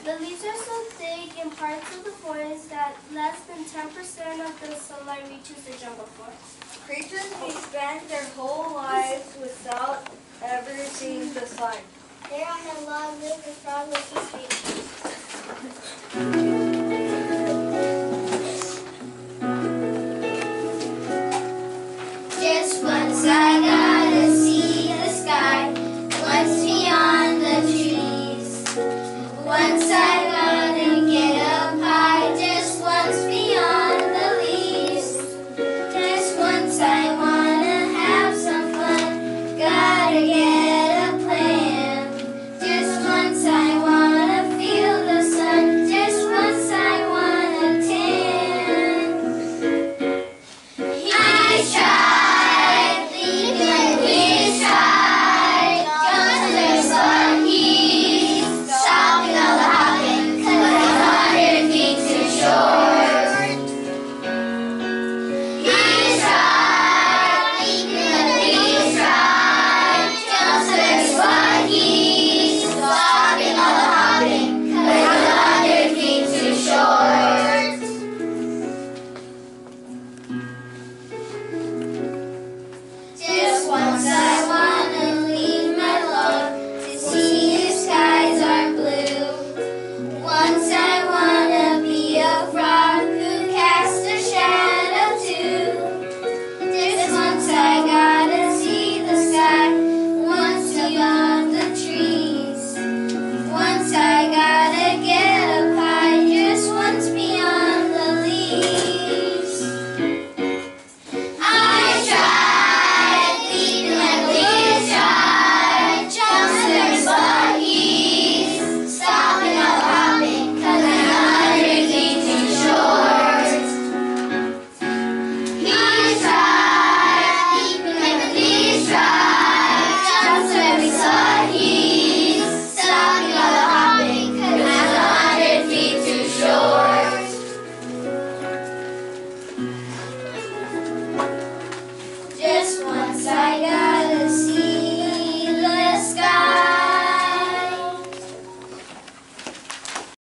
The leaves are so thick in parts of the forest that less than 10% of the sunlight reaches the jungle forest. Creatures may spend their whole lives without ever seeing the sun. There are a lot of different frogs and species. Just once I gotta see the sky. Once